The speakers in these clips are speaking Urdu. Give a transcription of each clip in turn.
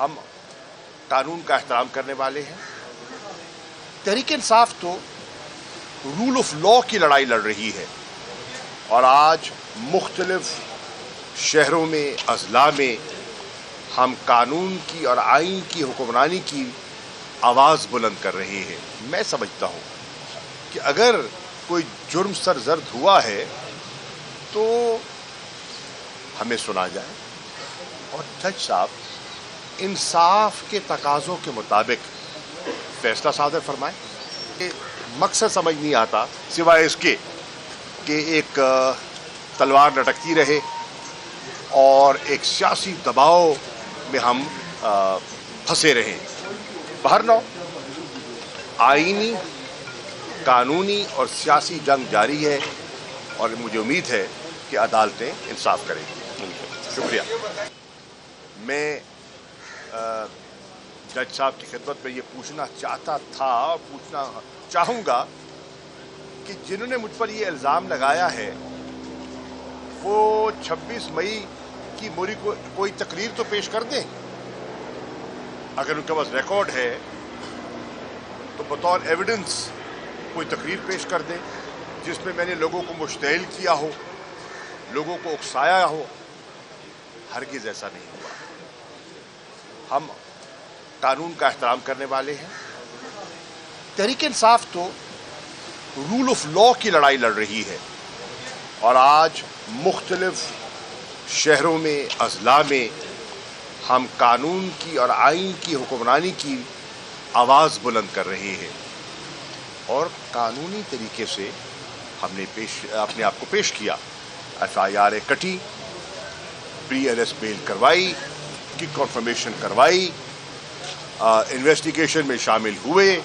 ہم قانون کا احترام کرنے والے ہیں. تحریک انصاف تو رول آف لا کی لڑائی لڑ رہی ہے اور آج مختلف شہروں میں اضلاع میں ہم قانون کی اور آئین کی حکمرانی کی آواز بلند کر رہے ہیں. میں سمجھتا ہوں کہ اگر کوئی جرم سرزد ہوا ہے تو ہمیں سنا جائے اور جج صاحب انصاف کے تقاضوں کے مطابق فیصلہ صادر فرمائے. مقصد سمجھ نہیں آتا سوائے اس کے کہ ایک تلوار لٹکتی رہے اور ایک سیاسی دباؤ میں ہم پھنسے رہیں. بہرنو آئینی قانونی اور سیاسی جنگ جاری ہے اور مجھے امید ہے کہ عدالتیں انصاف کریں گی. شکریہ. میں جج صاحب کی خدمت میں یہ پوچھنا چاہتا تھا اور پوچھنا چاہوں گا کہ جنہوں نے مجھ پر یہ الزام لگایا ہے وہ 26 مئی کی موری کو کوئی تقریر تو پیش کر دیں. اگر ان کے پاس ریکارڈ ہے تو بطور ایویڈنس کوئی تقریر پیش کر دیں جس میں میں نے لوگوں کو مشتعل کیا ہو, لوگوں کو اکسایا ہو. ہرگز ایسا نہیں ہوا. ہم قانون کا احترام کرنے والے ہیں. تحریک انصاف تو رول آف لا کی لڑائی لڑ رہی ہے اور آج مختلف شہروں میں اضلاع میں ہم قانون کی اور آئین کی حکمرانی کی آواز بلند کر رہے ہیں اور قانونی طریقے سے ہم نے اپنے آپ کو پیش کیا. FIR کٹی, پری ایریسٹ بیل کروائی, کی کنفرمیشن کروائی, انویسٹیگیشن میں شامل ہوئے,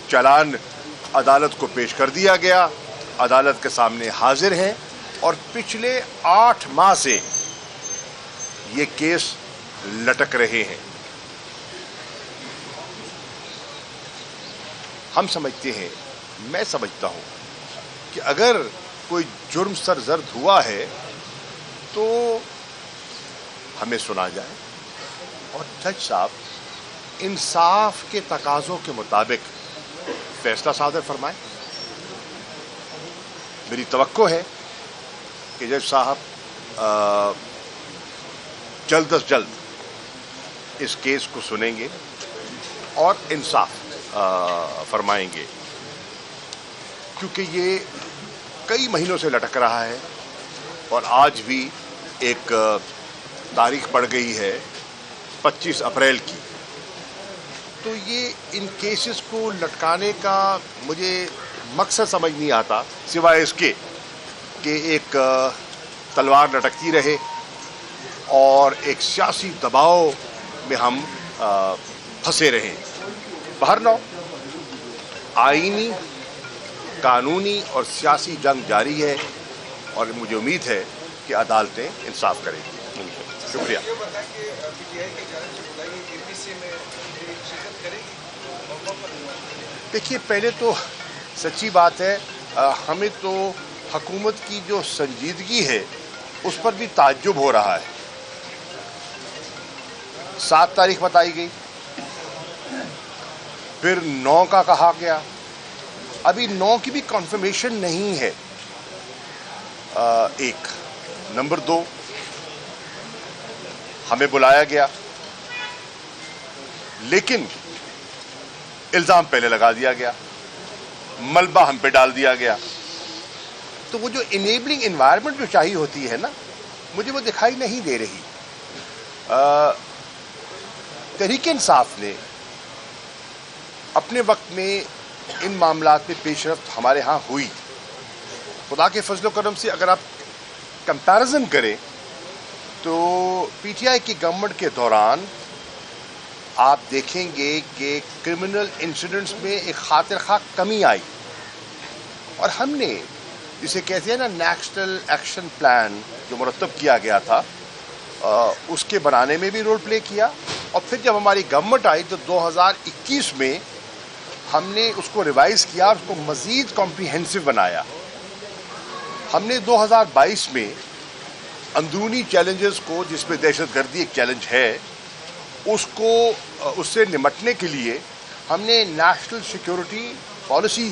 چالان عدالت کو پیش کر دیا گیا, عدالت کے سامنے حاضر ہیں اور پچھلے 8 ماہ سے یہ کیس لٹک رہے ہیں. ہم سمجھتے ہیں, میں سمجھتا ہوں کہ اگر کوئی جرم سرزد ہوا ہے تو ہمیں سنا جائے اور جج صاحب انصاف کے تقاضوں کے مطابق فیصلہ صادر فرمائے. میری توقع ہے کہ جج صاحب جلد از جلد اس کیس کو سنیں گے اور انصاف فرمائیں گے کیونکہ یہ کئی مہینوں سے لٹک رہا ہے اور آج بھی ایک تاریخ پڑ گئی ہے 25 اپریل کی. تو یہ ان کیسز کو لٹکانے کا مجھے مقصد سمجھ نہیں آتا سوائے اس کے کہ ایک تلوار لٹکتی رہے اور ایک سیاسی دباؤ میں ہم پھنسے رہیں. بہرنو آئینی قانونی اور سیاسی جنگ جاری ہے اور مجھے امید ہے کہ عدالتیں انصاف کریں گی. شکریہ. دیکھیے, پہلے تو سچی بات ہے ہمیں تو حکومت کی جو سنجیدگی ہے اس پر بھی تعجب ہو رہا ہے. 7 تاریخ بتائی گئی, پھر 9 کا کہا گیا, ابھی 9 کی بھی کنفرمیشن نہیں ہے. ایک نمبر 2, ہمیں بلایا گیا لیکن الزام پہلے لگا دیا گیا, ملبہ ہم پہ ڈال دیا گیا. تو وہ جو انیبلنگ انوائرمنٹ جو چاہیے ہوتی ہے نا, مجھے وہ دکھائی نہیں دے رہی. تحریک انصاف نے اپنے وقت میں ان معاملات میں پیش رفت ہمارے ہاں ہوئی. خدا کے فضل و کرم سے اگر آپ کمپیرزن کریں تو PTI کی گورنمنٹ کے دوران آپ دیکھیں گے کہ کرمنل انسیڈنٹس میں ایک خاطر خواہ کمی آئی اور ہم نے جسے کہتے ہیں نا نیشنل ایکشن پلان جو مرتب کیا گیا تھا اس کے بنانے میں بھی رول پلے کیا. اور پھر جب ہماری گورنمنٹ آئی تو 2021 میں ہم نے اس کو ریوائز کیا, اس کو مزید کمپریہنسو بنایا. ہم نے 2022 میں اندرونی چیلنجز کو, جس میں دہشت گردی ایک چیلنج ہے, اس سے نمٹنے کے لیے ہم نے نیشنل سیکیورٹی پالیسی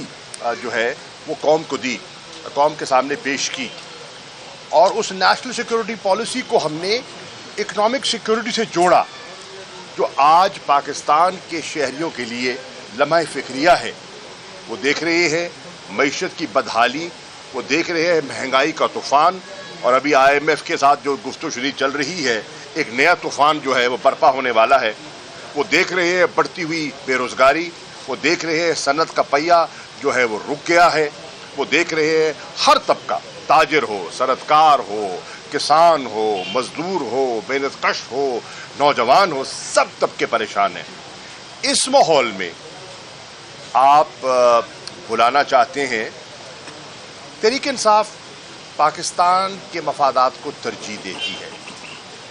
جو ہے وہ قوم کو دی، قوم کے سامنے پیش کی، اور اس نیشنل سیکیورٹی پالیسی کو ہم نے اکنامک سیکیورٹی سے جوڑا، جو آج پاکستان کے شہریوں کے لیے لمحہ فکریہ ہے۔ وہ دیکھ رہے ہیں معیشت کی بدحالی، وہ دیکھ رہے ہیں مہنگائی کا طوفان، اور ابھی IMF کے ساتھ جو گفتگو شنید چل رہی ہے، ایک نیا طوفان جو ہے وہ برپا ہونے والا ہے۔ وہ دیکھ رہے ہیں بڑھتی ہوئی بے روزگاری، وہ دیکھ رہے ہیں صنعت کا پہیہ جو ہے وہ رک گیا ہے، وہ دیکھ رہے ہیں ہر طبقہ، تاجر ہو، صنعت کار ہو، کسان ہو، مزدور ہو، محنت کش ہو، نوجوان ہو، سب طبقے پریشان ہیں۔ اس ماحول میں آپ بلانا چاہتے ہیں تحریک انصاف پاکستان کے مفادات کو ترجیح دیتی ہے،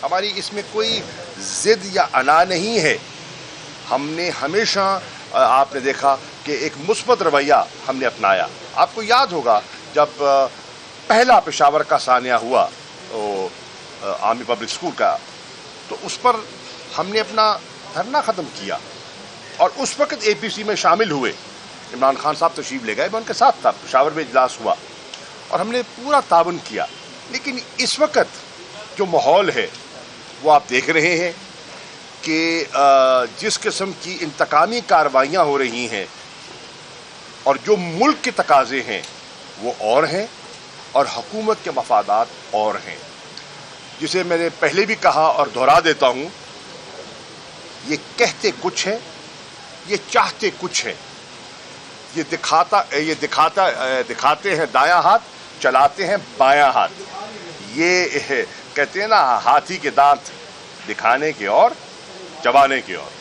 ہماری اس میں کوئی ضد یا انا نہیں ہے۔ ہم نے ہمیشہ آپ نے دیکھا کہ ایک مثبت رویہ ہم نے اپنایا۔ آپ کو یاد ہوگا جب پہلا پشاور کا سانحہ ہوا آرمی پبلک اسکول کا، تو اس پر ہم نے اپنا دھرنا ختم کیا، اور اس وقت APC میں شامل ہوئے، عمران خان صاحب تشریف لے گئے، میں ان کے ساتھ تھا، پشاور میں اجلاس ہوا اور ہم نے پورا تعاون کیا۔ لیکن اس وقت جو ماحول ہے وہ آپ دیکھ رہے ہیں کہ جس قسم کی انتقامی کارروائیاں ہو رہی ہیں، اور جو ملک کے تقاضے ہیں وہ اور ہیں، اور حکومت کے مفادات اور ہیں، جسے میں نے پہلے بھی کہا اور دہرا دیتا ہوں، یہ کہتے کچھ ہے، یہ چاہتے کچھ ہے، یہ دکھاتے ہیں دایاں ہاتھ، چلاتے ہیں بایاں ہاتھ۔ یہ کہتے ہیں نا، ہاتھی کے دانت دکھانے کے اور چبانے کے اور۔